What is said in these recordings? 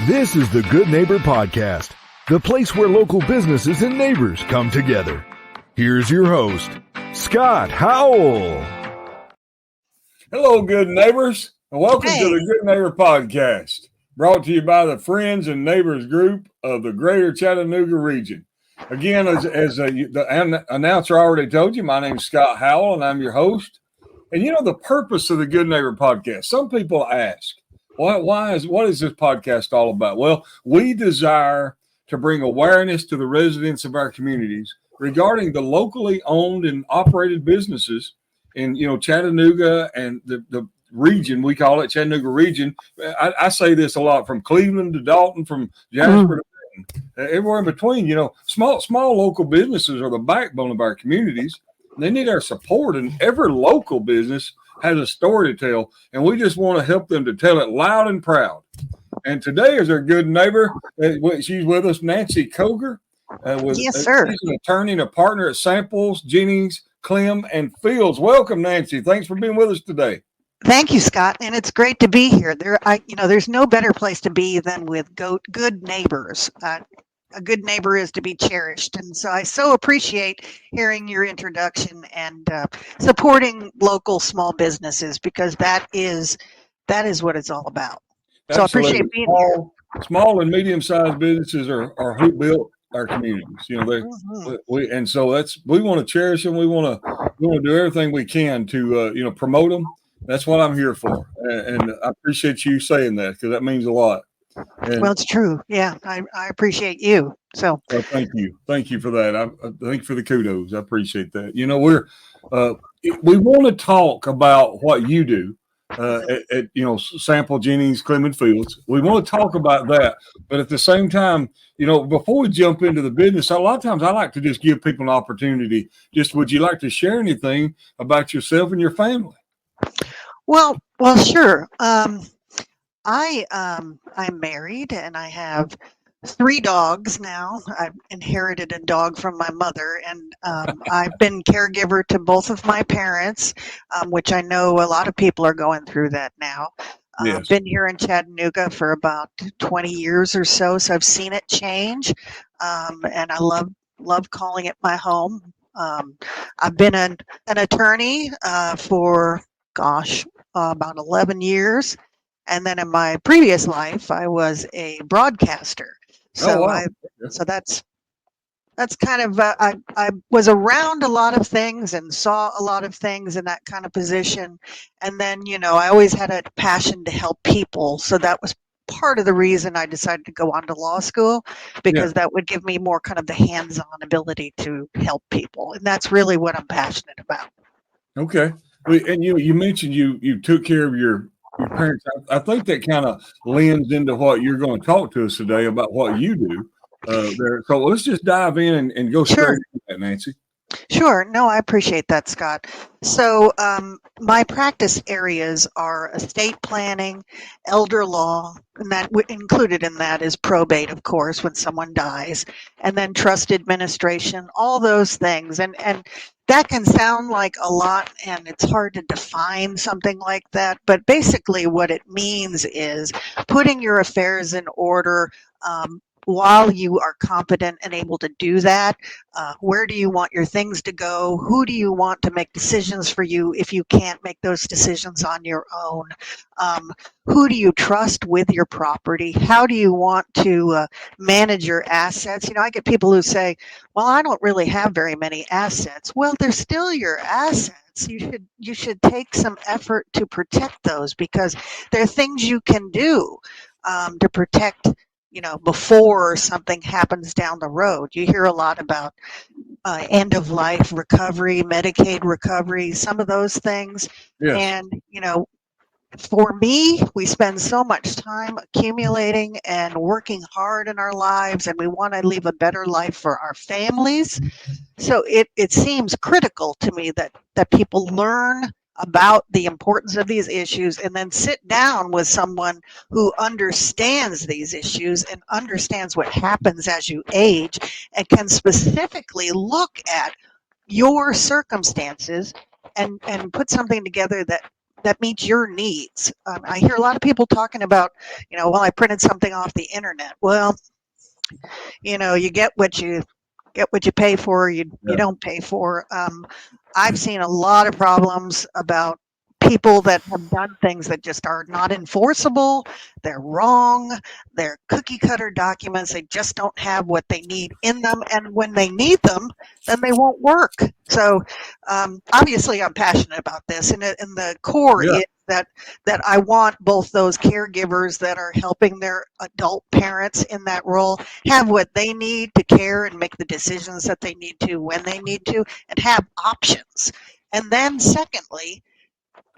This is the Good Neighbor Podcast, the place where local businesses and neighbors come together. Here's your host, Scott Howell. Hello, good neighbors, and welcome to the Good Neighbor Podcast, brought to you by the Friends and Neighbors Group of the Greater Chattanooga region. Again, as the announcer already told you, my name's Scott Howell, and I'm your host. And you know the purpose of the Good Neighbor Podcast. Some what is this podcast all about? Well, we desire to bring awareness to the residents of our communities regarding the locally owned and operated businesses in Chattanooga and the region. We call it Chattanooga region. I say this a lot, from Cleveland to Dalton, from Jasper to Benton, everywhere in between. Small local businesses are the backbone of our communities. They need our support, and every local business has a story to tell, and we just want to help them to tell it loud and proud. And today is our good neighbor. She's with us, Nancy Cogar. Yes, sir. She's an attorney and a partner at Samples, Jennings, Clem, and Fields. Welcome, Nancy. Thanks for being with us today. Thank you, Scott, and it's great to be here. There's no better place to be than with good neighbors. A good neighbor is to be cherished, and so I so appreciate hearing your introduction and supporting local small businesses, because that is what it's all about. Absolutely. So I appreciate being here. Small and medium-sized businesses are who built our communities. And so we want to cherish them. We want to do everything we can to promote them. That's what I'm here for, and I appreciate you saying that, because that means a lot. Well, it's true. Yeah, I appreciate you. So thank you for that. I thank you for the kudos. I appreciate that. We want to talk about what you do at Sample, Jennings, Clement, Fields. We want to talk about that, but at the same time, before we jump into the business, a lot of times I like to just give people an opportunity. Would you like to share anything about yourself and your family? Well, sure. I'm married, and I have 3 dogs now. I've inherited a dog from my mother, and I've been caregiver to both of my parents, which I know a lot of people are going through that now. Yes. I've been here in Chattanooga for about 20 years or so I've seen it change, and I love calling it my home. I've been an attorney for, about 11 years. And then in my previous life, I was a broadcaster. So So that's kind of, I was around a lot of things and saw a lot of things in that kind of position. And then, I always had a passion to help people. So that was part of the reason I decided to go on to law school, because that would give me more kind of the hands-on ability to help people. And that's really what I'm passionate about. Okay. And you mentioned you took care of your parents. I think that kind of lends into what you're going to talk to us today about what you do there. So let's just dive in and go straight into that, Nancy. Sure. No, I appreciate that, Scott. So my practice areas are estate planning, elder law, and that included in that is probate, of course, when someone dies, and then trust administration, all those things. And that can sound like a lot, and it's hard to define something like that. But basically what it means is putting your affairs in order while you are competent and able to do that. Where do you want your things to go? Who do you want to make decisions for you if you can't make those decisions on your own? Who do you trust with your property? How do you want to manage your assets? I get people who say, well, I don't really have very many assets. Well, they're still your assets. You should take some effort to protect those, because there are things you can do to protect before something happens down the road. You hear a lot about end of life recovery, Medicaid recovery, some of those things. Yes. And, for me, we spend so much time accumulating and working hard in our lives, and we want to leave a better life for our families. So it seems critical to me that people learn about the importance of these issues and then sit down with someone who understands these issues and understands what happens as you age and can specifically look at your circumstances and put something together that that meets your needs. I hear a lot of people talking about, well, I printed something off the internet. Well, you get what you pay for. You don't pay for. I've seen a lot of problems about people that have done things that just are not enforceable. They're wrong. They're cookie cutter documents. They just don't have what they need in them. And when they need them, then they won't work. So obviously I'm passionate about this. And the core is that I want both those caregivers that are helping their adult parents in that role have what they need to care and make the decisions that they need to when they need to, and have options. And then secondly,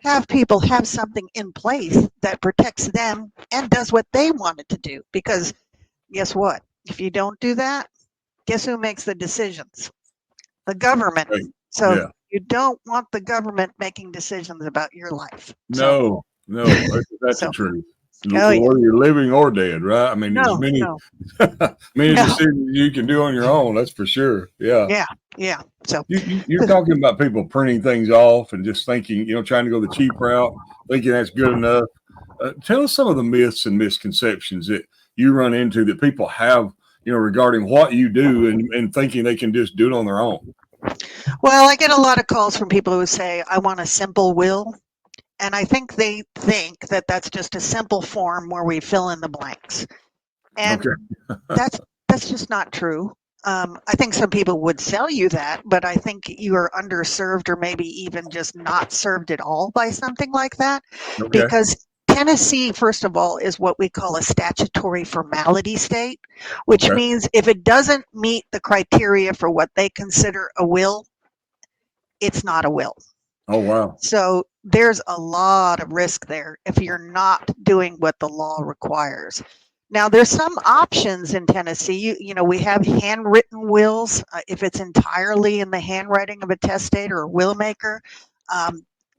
have people have something in place that protects them and does what they want it to do. Because guess what? If you don't do that, guess who makes the decisions? The government. Right. So you don't want the government making decisions about your life. No, that's the truth. Whether you're living or dead, right? I mean, there's many decisions you can do on your own. That's for sure. Yeah. So you're talking about people printing things off and just thinking, trying to go the cheap route, thinking that's good enough. Tell us some of the myths and misconceptions that you run into that people have, regarding what you do and thinking they can just do it on their own. Well, I get a lot of calls from people who say, I want a simple will. And I think they think that that's just a simple form where we fill in the blanks. And that's just not true. I think some people would sell you that, but I think you are underserved or maybe even just not served at all by something like that. Because Tennessee, first of all, is what we call a statutory formality state, which means if it doesn't meet the criteria for what they consider a will, it's not a will. Oh, wow. So there's a lot of risk there if you're not doing what the law requires. Now, there's some options in Tennessee. We have handwritten wills. If it's entirely in the handwriting of a testator or will maker,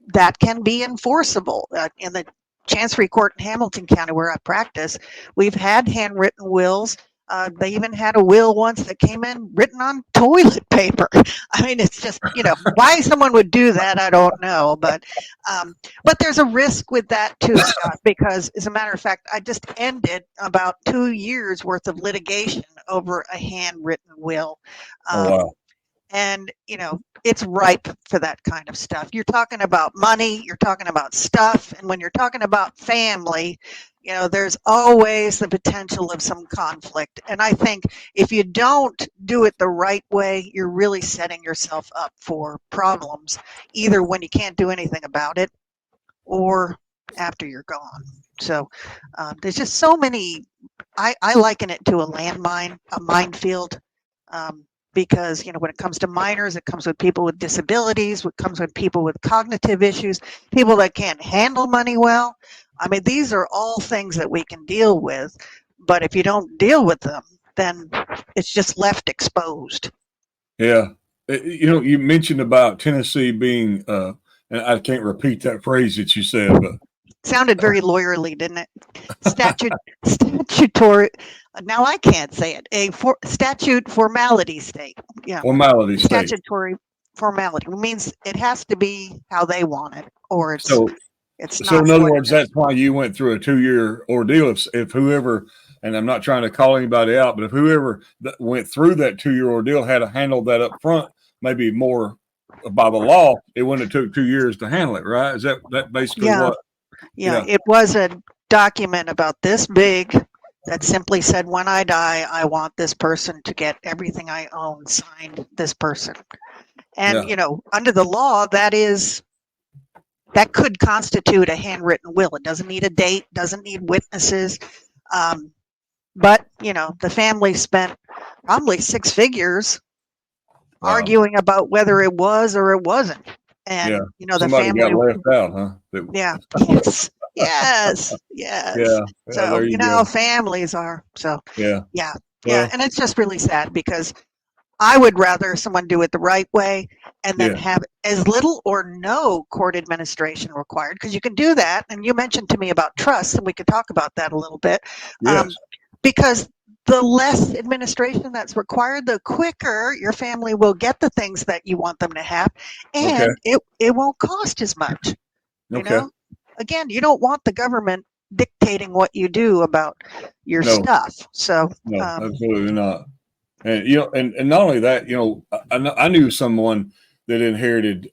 that can be enforceable. In the Chancery Court in Hamilton County, where I practice, we've had handwritten wills. They even had a will once that came in written on toilet paper. I mean, it's just, why someone would do that, I don't know. But there's a risk with that too, Scott, because as a matter of fact, I just ended about 2 years worth of litigation over a handwritten will. Wow. And, it's ripe for that kind of stuff. You're talking about money, you're talking about stuff. And when you're talking about family, there's always the potential of some conflict. And I think if you don't do it the right way, you're really setting yourself up for problems, either when you can't do anything about it or after you're gone. So there's just so many, I liken it to a landmine, a minefield. Because, when it comes to minors, it comes with people with disabilities, it comes with people with cognitive issues, people that can't handle money well. I mean, these are all things that we can deal with, but if you don't deal with them, then it's just left exposed. Yeah. You mentioned about Tennessee being, and I can't repeat that phrase that you said, but. Sounded very lawyerly, didn't it? Statutory. Now I can't say it. Statute formality state. Yeah. Formality state. Statutory formality means it has to be how they want it, or it's not. So in other words, that's why you went through a 2-year ordeal. If whoever, and I'm not trying to call anybody out, but if whoever went through that 2-year ordeal had to handle that up front, maybe more by the law, it wouldn't have took 2 years to handle it, right? Is that basically what? Yeah, it was a document about this big that simply said, when I die, I want this person to get everything I own signed this person. And, under the law, that could constitute a handwritten will. It doesn't need a date, doesn't need witnesses. But, the family spent probably 6 figures arguing about whether it was or it wasn't. And, the somebody family got left out, huh? Yeah. Yes. Yeah. So, how families are. So, yeah. And it's just really sad because I would rather someone do it the right way and then have as little or no court administration required, because you can do that. And you mentioned to me about trust, and we could talk about that a little bit. Yes. Because the less administration that's required, the quicker your family will get the things that you want them to have, and it won't cost as much. again, you don't want the government dictating what you do about your stuff. So no, absolutely not. And and not only that, I knew someone that inherited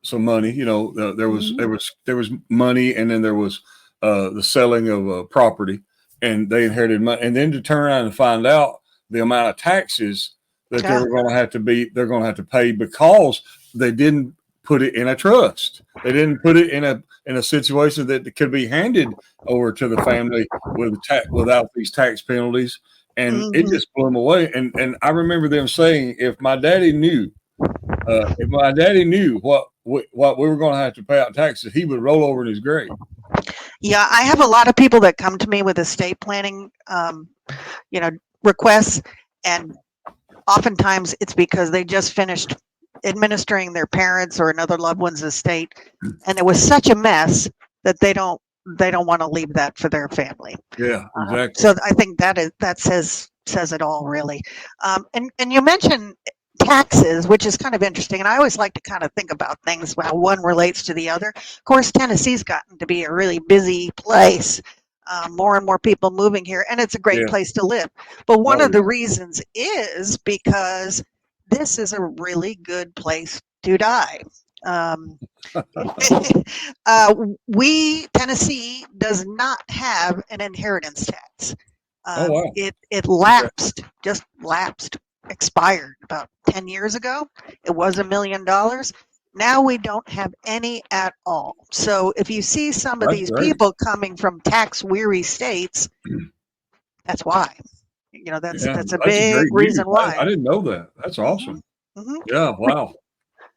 some money. There was money, and then there was the selling of property, and they inherited money, and then to turn around and find out the amount of taxes that they're going to have to pay because they didn't put it in a trust. They didn't put it in a situation that could be handed over to the family without these tax penalties. And it just blew them away. And I remember them saying, if my daddy knew what we were going to have to pay out taxes, he would roll over in his grave. Yeah, I have a lot of people that come to me with estate planning, requests, and oftentimes it's because they just finished administering their parents or another loved one's estate, and it was such a mess that they don't want to leave that for their family. Yeah, exactly. So I think that says it all, really. And you mentioned taxes, which is kind of interesting, and I always like to kind of think about things how one relates to the other. Of course, Tennessee's gotten to be a really busy place. More and more people moving here, and it's a great place to live. But one of the reasons is because this is a really good place to die. Tennessee does not have an inheritance tax. It expired about 10 years ago. It was $1 million. Now we don't have any at all. So if you see some of these people coming from tax-weary states, that's why. That's a big reason why. I didn't know that. That's awesome. Mm-hmm. Yeah. Wow.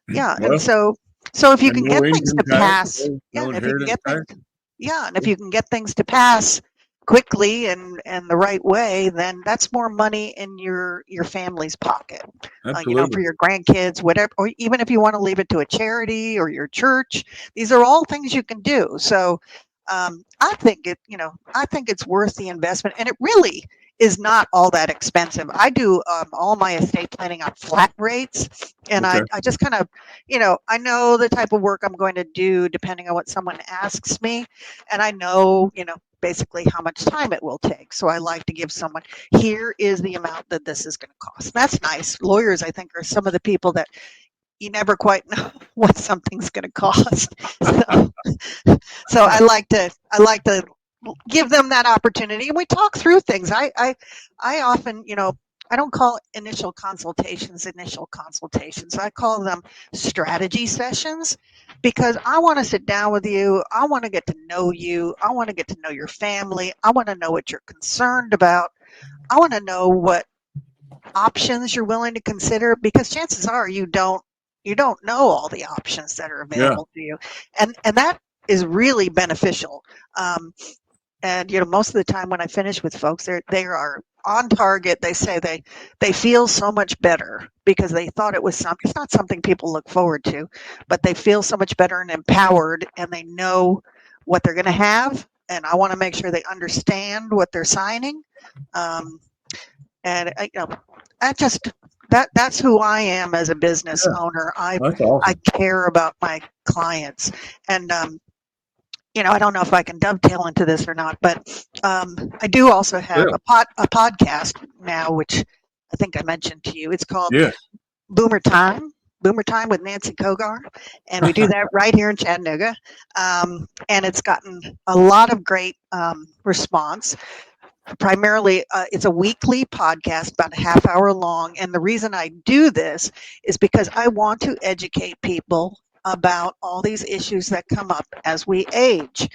Yeah, and so if you can get things to pass, and if you can get things to pass quickly and the right way, then that's more money in your family's pocket. For your grandkids, whatever, or even if you want to leave it to a charity or your church, these are all things you can do. So I think it's worth the investment, and it really is not all that expensive. I do all my estate planning on flat rates, and I just kind of, I know the type of work I'm going to do depending on what someone asks me, and I know, basically how much time it will take. So I like to give someone, here is the amount that this is going to cost. That's nice. Lawyers, I think, are some of the people that you never quite know what something's going to cost. So I like to give them that opportunity, and we talk through things. I often, I don't call initial consultations. I call them strategy sessions, because I want to sit down with you. I want to get to know you. I want to get to know your family. I want to know what you're concerned about. I want to know what options you're willing to consider, because chances are you don't know all the options that are available to you, and that is really beneficial. And most of the time when I finish with folks, they are on target. They say they feel so much better because they thought it was something. It's not something people look forward to, but they feel so much better and empowered, and they know what they're going to have. And I want to make sure they understand what they're signing. And that's who I am as a business owner. Awesome. I care about my clients, and I don't know if I can dovetail into this or not, but I do also have a podcast now, which I think I mentioned to you. It's called Boomer Time with Nancy Cogar, and we do that right here in Chattanooga. And it's gotten a lot of great response. Primarily, it's a weekly podcast, about a half hour long. And the reason I do this is because I want to educate people about all these issues that come up as we age.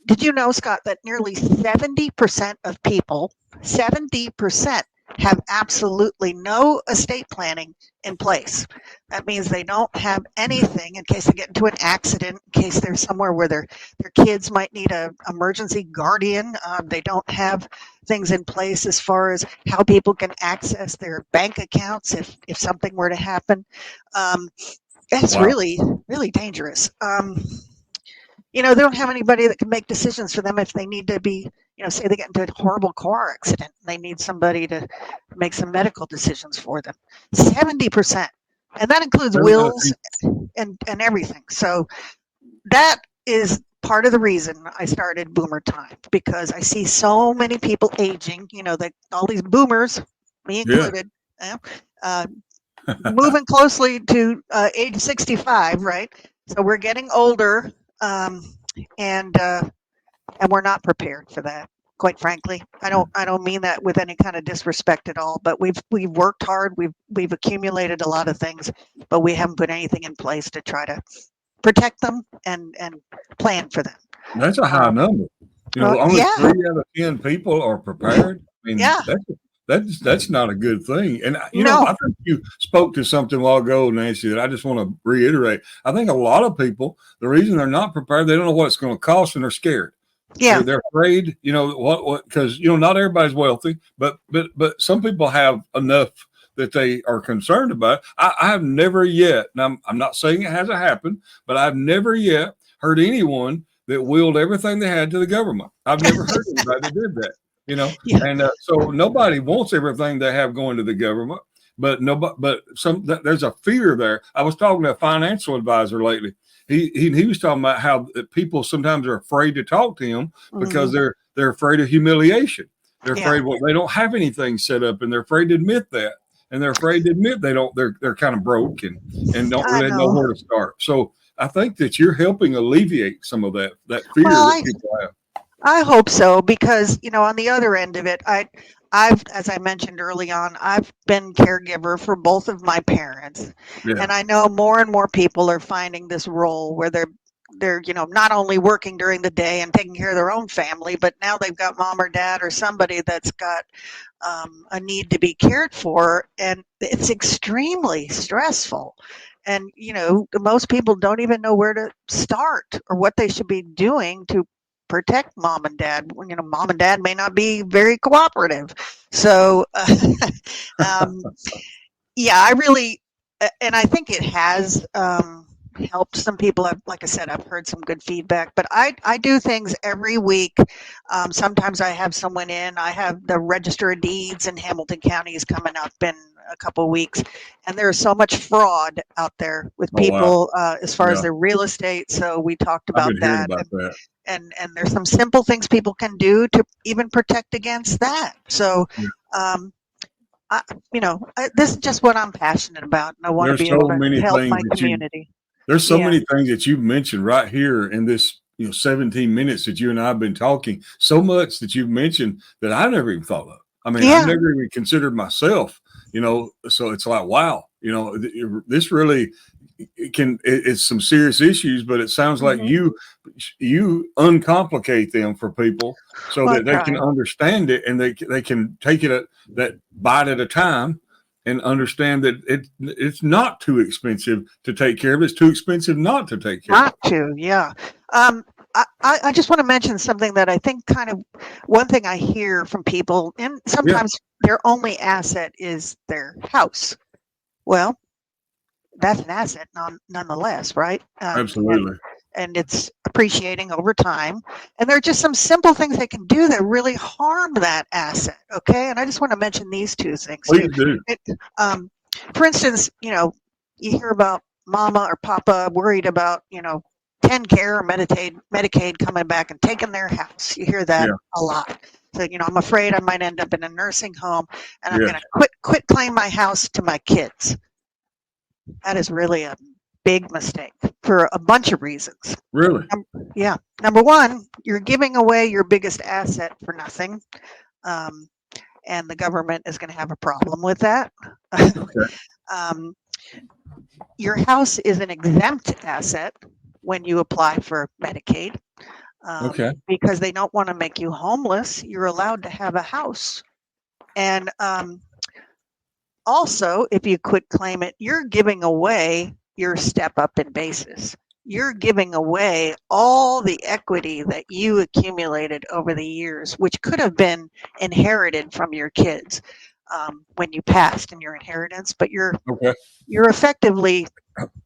Did you know, Scott, that nearly 70% of people, 70%, have absolutely no estate planning in place? That means they don't have anything in case they get into an accident, in case they're somewhere where their kids might need an emergency guardian. They don't have things in place as far as how people can access their bank accounts if something were to happen. That's really, really dangerous. They don't have anybody that can make decisions for them if they need to be, say they get into a horrible car accident. They need somebody to make some medical decisions for them. 70%. And that includes wills and everything. So that is part of the reason I started Boomer Time, because I see so many people aging, all these boomers, me included, moving closely to age 65, right? So we're getting older, and we're not prepared for that. Quite frankly, I don't mean that with any kind of disrespect at all. But we've worked hard. We've accumulated a lot of things, but we haven't put anything in place to try to protect them and plan for them. That's a high number. Only 3 out of 10 people are prepared. I mean, that's not a good thing. And I think you spoke to something a while ago, Nancy, that I just want to reiterate. I think a lot of people, the reason they're not prepared, they don't know what it's going to cost, and they're scared. Yeah, they're afraid. What? Because not everybody's wealthy, but some people have enough that they are concerned about. I have never yet, and I'm not saying it hasn't happened, but I've never yet heard anyone that willed everything they had to the government. I've never heard anybody that did that. And so nobody wants everything they have going to the government, but there's a fear there. I was talking to a financial advisor lately. He was talking about how people sometimes are afraid to talk to him because they're afraid of humiliation. They're afraid they don't have anything set up, and they're afraid to admit that. And they're afraid to admit they're kind of broke and don't really know where to start. So I think that you're helping alleviate some of that fear that people have. I hope so, because on the other end of it, I've, as I mentioned early on, I've been caregiver for both of my parents, and I know more and more people are finding this role where they're not only working during the day and taking care of their own family, but now they've got mom or dad or somebody that's got a need to be cared for, and it's extremely stressful. And most people don't even know where to start or what they should be doing to protect mom and dad. Mom and dad may not be very cooperative. So, I really, and I think it has helped some people. Like I said, I've heard some good feedback, but I do things every week. Sometimes I have someone in. I have the Register of Deeds in Hamilton County is coming up in a couple of weeks, and there's so much fraud out there with people as far as their real estate. So we talked about that. And there's some simple things people can do to even protect against that. So, this is just what I'm passionate about, and I want to be able to help my community. There's so many things that you've mentioned right here in this, 17 minutes that you and I have been talking. So much that you've mentioned that I never even thought of. I mean, I never even considered myself. So it's like, wow, this really it's some serious issues, but it sounds like you uncomplicate them for people so that they can understand it, and they can take it that bite at a time and understand that it's not too expensive to take care of. It's too expensive not to take care of. Not to, yeah. I just want to mention something that I think kind of one thing I hear from people, and sometimes their only asset is their house. Well, that's an asset nonetheless, right? Absolutely. And it's appreciating over time. And there are just some simple things they can do that really harm that asset. Okay. And I just want to mention these two things. Please do. For instance, you hear about mama or papa worried about, 10 care or Medicaid coming back and taking their house. You hear that a lot. So, I'm afraid I might end up in a nursing home, and I'm going to quit claim my house to my kids. That is really a big mistake for a bunch of reasons. Really? Number one, you're giving away your biggest asset for nothing. And the government is going to have a problem with that. Okay. Your house is an exempt asset when you apply for Medicaid. Because they don't want to make you homeless. You're allowed to have a house. And also, if you quit claim it, you're giving away your step up in basis. You're giving away all the equity that you accumulated over the years, which could have been inherited from your kids when you passed in your inheritance, but you're effectively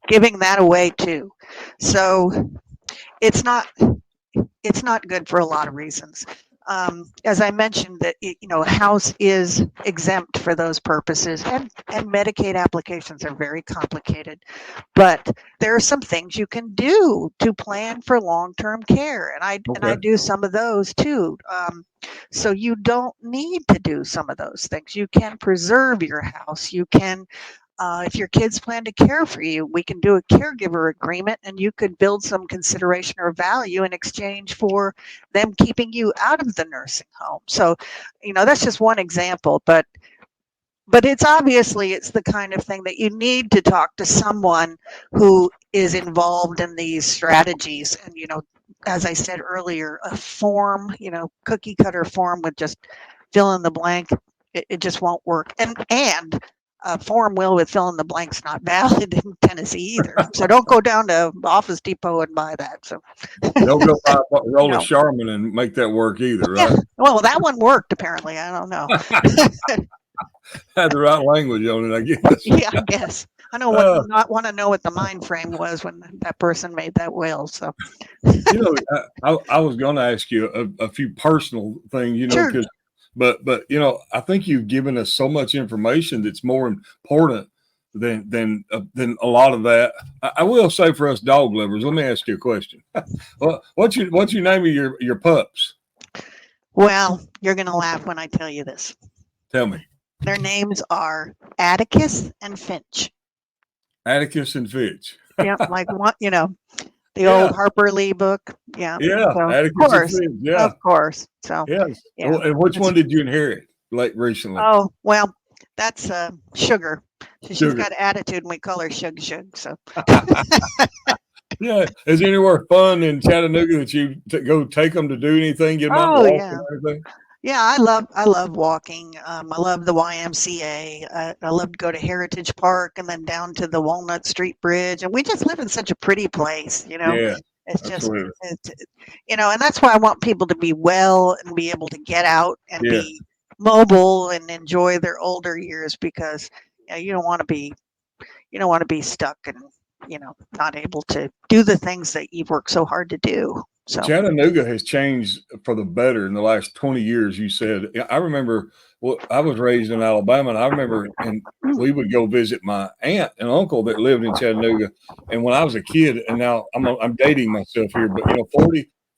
giving that away too. So it's not good for a lot of reasons. as I mentioned, that house is exempt for those purposes, and Medicaid applications are very complicated. But there are some things you can do to plan for long-term care, and I Okay. do some of those too. So you don't need to do some of those things. You can preserve your house. You can. If your kids plan to care for you, we can do a caregiver agreement, and you could build some consideration or value in exchange for them keeping you out of the nursing home. So, that's just one example, but it's the kind of thing that you need to talk to someone who is involved in these strategies. And, as I said earlier, a form, cookie cutter form with just fill in the blank, it just won't work. And a form with fill in the blanks not valid in Tennessee either. So don't go down to Office Depot and buy that. So Don't go buy a roll No. of Charmin and make that work either, right? yeah. Well, that one worked apparently. I don't know. Had the right language on it, I guess. Yeah, I guess. I don't not want to know what the mind frame was when that person made that will. So, I was going to ask you a few personal things, Sure. because, but I think you've given us so much information that's more important than a lot of that. I will say for us dog lovers, let me ask you a question. Well, what's your name of your pups? Well, you're going to laugh when I tell you this. Tell me. Their names are Atticus and Finch. Atticus and Finch. Yeah, like what the old Harper Lee book. Yeah. Yeah, So, Atticus and Finch. Yeah, of course. So yes. yeah. And which one did you inherit recently? Oh well, that's Sugar. She's Sugar. got attitude, and we call her Shug Shug. So Yeah, is there anywhere fun in Chattanooga that you go take them to do anything? Get them out and walk or anything? Yeah, I love walking. I love the YMCA. I love to go to Heritage Park and then down to the Walnut Street Bridge. And we just live in such a pretty place, Yeah, It's just, absolutely. and that's why I want people to be well and be able to get out and Yeah. be mobile and enjoy their older years, because you don't want to be stuck and not able to do the things that you've worked so hard to do. So Chattanooga has changed for the better in the last 20 years. You said, I remember, I was raised in Alabama, and I remember, and we would go visit my aunt and uncle that lived in Chattanooga. And when I was a kid, and now I'm dating myself here, but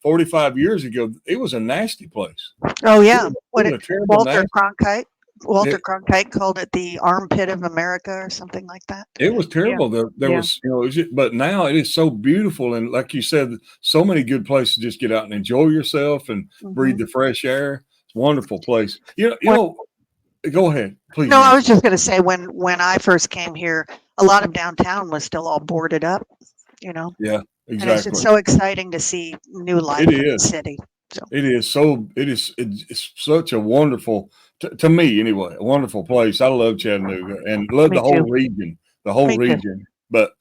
45 years ago, it was a nasty place. Oh yeah, Walter Cronkite called it the armpit of America or something like that. It was terrible. Yeah. There was, but now it is so beautiful. And like you said, so many good places to just get out and enjoy yourself and breathe the fresh air. It's a wonderful place. Go ahead, please. No, I was just going to say when I first came here, a lot of downtown was still all boarded up, Yeah, exactly. And it's just so exciting to see new life in the city. So. It's such a wonderful, to me anyway, a wonderful place. I love Chattanooga and love the whole region, But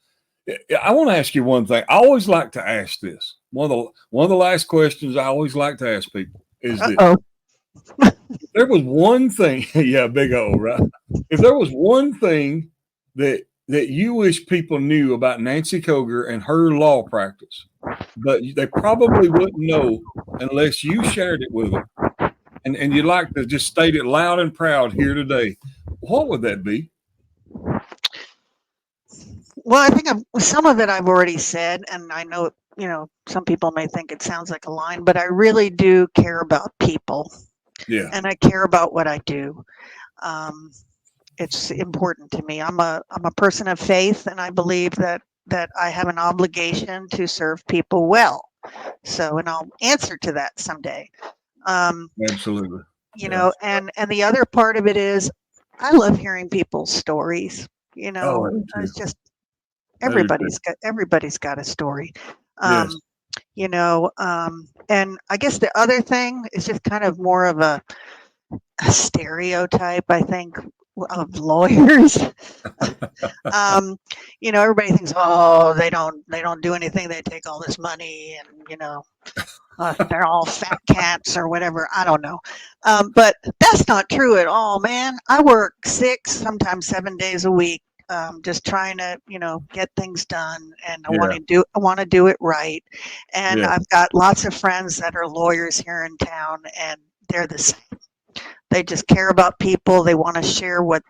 I want to ask you one thing. I always like to ask this. One of the last questions I always like to ask people is this. If there was one thing, big O, right? If there was one thing that you wish people knew about Nancy Cogar and her law practice, but they probably wouldn't know unless you shared it with them, and you'd like to just state it loud and proud here today, what would that be? Well, I think some of it I've already said, and I know, some people may think it sounds like a line, but I really do care about people. Yeah. And I care about what I do. It's important to me. I'm a person of faith, and I believe that I have an obligation to serve people well. So, and I'll answer to that someday. Absolutely. And the other part of it is I love hearing people's stories. It's just everybody's got a story. Yes. And I guess the other thing is just kind of more of a stereotype, I think, of lawyers. Everybody thinks, they don't do anything. They take all this money, and they're all fat cats or whatever. I don't know, but that's not true at all, man. I work 6, sometimes 7 days a week, just trying to, get things done, and I Yeah. want to do it right. And Yeah. I've got lots of friends that are lawyers here in town, and they're the same. They just care about people. They want to share what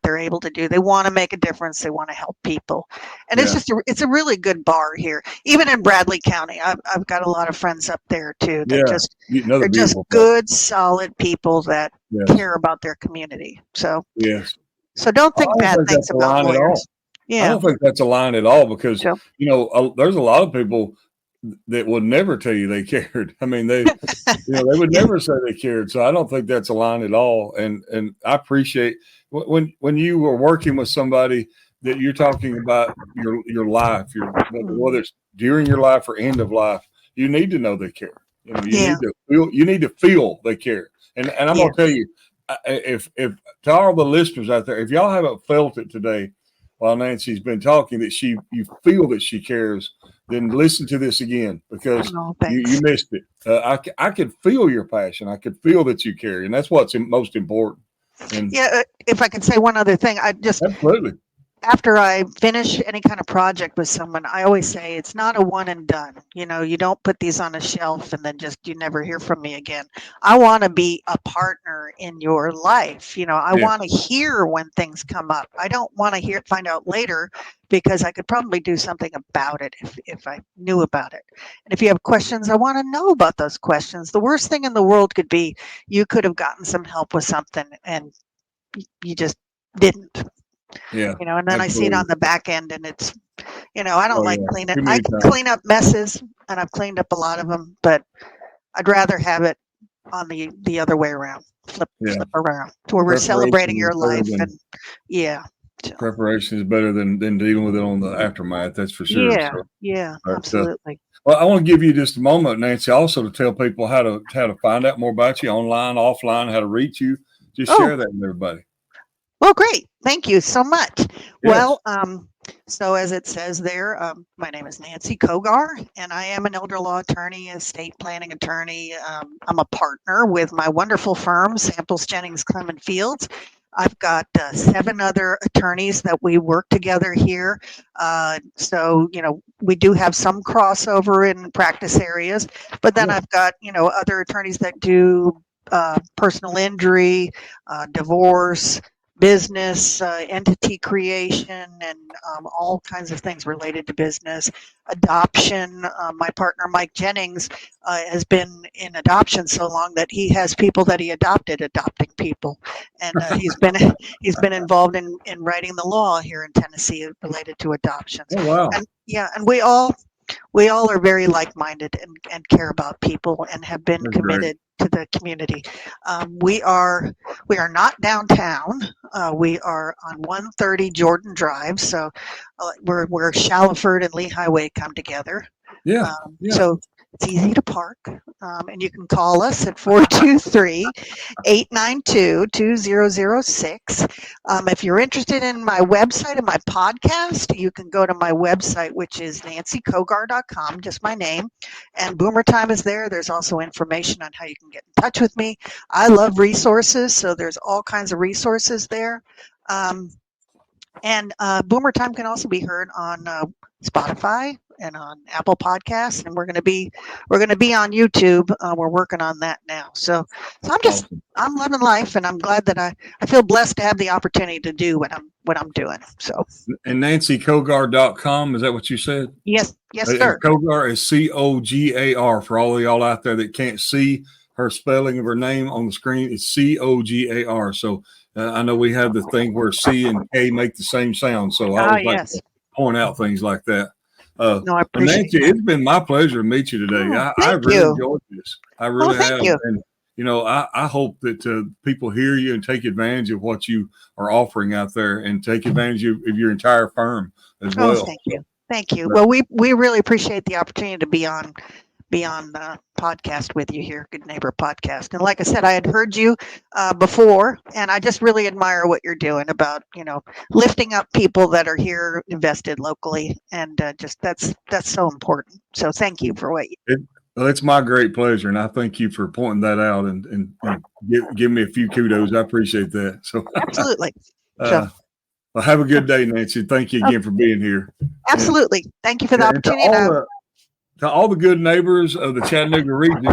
they're able to do. They want to make a difference. They want to help people. And Yeah. it's a really good bar here. Even in Bradley County, I've got a lot of friends up there too. Yeah. Another They're just beautiful part. good, solid people that Yes. care about their community. So Yes. don't I think don't bad think things that's a about line at all. lawyers. I Yeah. don't think that's a line at all because, So, there's a lot of people that would never tell you they cared. I mean, they would never say they cared. So I don't think that's a line at all. And I appreciate when you were working with somebody that you're talking about your life, whether it's during your life or end of life, you need to know they care. You need to feel they care. And I'm going to tell you, if to all the listeners out there, if y'all haven't felt it today while Nancy's been talking, that you feel that she cares, then listen to this again because you missed it. I could feel your passion. I could feel that you care, and that's what's most important. And if I could say one other thing, absolutely. After I finish any kind of project with someone, I always say it's not a one and done. You don't put these on a shelf and then you never hear from me again. I want to be a partner in your life. I want to hear when things come up. I don't want to find out later because I could probably do something about it if I knew about it. And if you have questions, I want to know about those questions. The worst thing in the world could be you could have gotten some help with something and you just didn't. Yeah. And then I see it on the back end, and it's, I don't like cleaning. I can times. clean up messes, and I've cleaned up a lot of them, but I'd rather have it on the other way around, flip around, to where we're celebrating your life. Preparation is better than dealing with it on the aftermath. That's for sure. Absolutely. Well, I want to give you just a moment, Nancy, also to tell people how to find out more about you online, offline, how to reach you. Just share that with everybody. Well, great. Thank you so much. Yes. Well, so as it says there, my name is Nancy Cogar, and I am an elder law attorney, estate planning attorney. I'm a partner with my wonderful firm, Samples, Jennings, Clement Fields. I've got 7 other attorneys that we work together here. So, we do have some crossover in practice areas, but then I've got, other attorneys that do personal injury, divorce, business, entity creation, and all kinds of things related to business. Adoption. My partner, Mike Jennings, has been in adoption so long that he has people that he adopting people. And he's been involved in writing the law here in Tennessee related to adoptions. Oh, wow. And we all are very like-minded and care about people and have been committed to the community. We are not downtown. We are on 130 Jordan Drive. So where Shallowford and Lee Highway come together. So it's easy to park. And you can call us at 423-892-2006. If you're interested in my website and my podcast, you can go to my website, which is nancycogar.com, just my name. And Boomer Time is there. There's also information on how you can get in touch with me. I love resources, so there's all kinds of resources there. And Boomer Time can also be heard on Spotify and on Apple Podcasts, and we're going to be on YouTube. We're working on that now. So I'm living life, and I'm glad that I feel blessed to have the opportunity to do what I'm doing. So. And NancyCogar.com, is that what you said? Yes, sir. Cogar is Cogar for all of y'all out there that can't see her spelling of her name on the screen. It's Cogar. So I know we have the thing where C and K make the same sound. So I always like to point out things like that. No, I appreciate Nancy, that. It's been my pleasure to meet you today. I really enjoyed this. I really have. You. And, I hope that people hear you and take advantage of what you are offering out there and take advantage of your entire firm as well. Thank you. Well, we really appreciate the opportunity to be on the podcast with you here, Good Neighbor Podcast. And like I said, I had heard you before, and I just really admire what you're doing about, lifting up people that are here invested locally. And just that's so important. So thank you for what you do. Well, it's my great pleasure, and I thank you for pointing that out and give me a few kudos. I appreciate that. So absolutely. Well, have a good day, Nancy. Thank you again for being here. Absolutely. Thank you for the opportunity. To all the good neighbors of the Chattanooga region,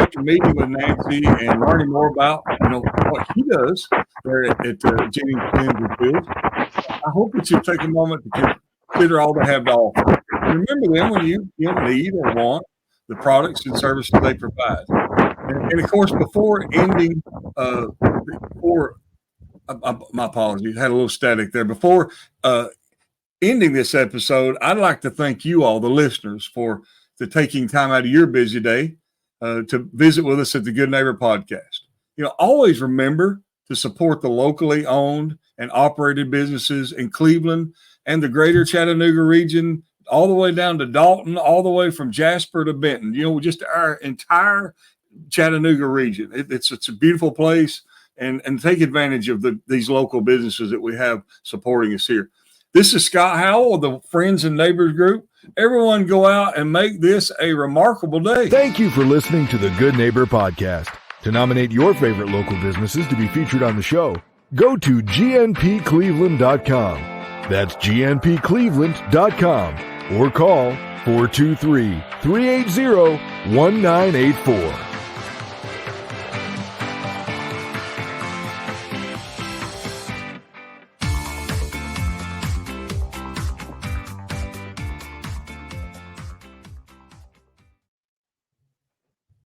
after meeting with Nancy and learning more about what she does there at Jennings Cleansing Fields, I hope that you take a moment to consider all they have to offer. Remember them when you need or want the products and services they provide. And of course, before ending, my apologies, had a little static there. Before ending this episode, I'd like to thank you all, the listeners, for taking time out of your busy day to visit with us at the Good Neighbor Podcast. Always remember to support the locally owned and operated businesses in Cleveland and the greater Chattanooga region, all the way down to Dalton, all the way from Jasper to Benton. Just our entire Chattanooga region. It's a beautiful place, and take advantage of these local businesses that we have supporting us here. This is Scott Howell of the Friends and Neighbors Group. Everyone go out and make this a remarkable day. Thank you for listening to the Good Neighbor Podcast. To nominate your favorite local businesses to be featured on the show, go to gnpcleveland.com. That's gnpcleveland.com or call 423-380-1984.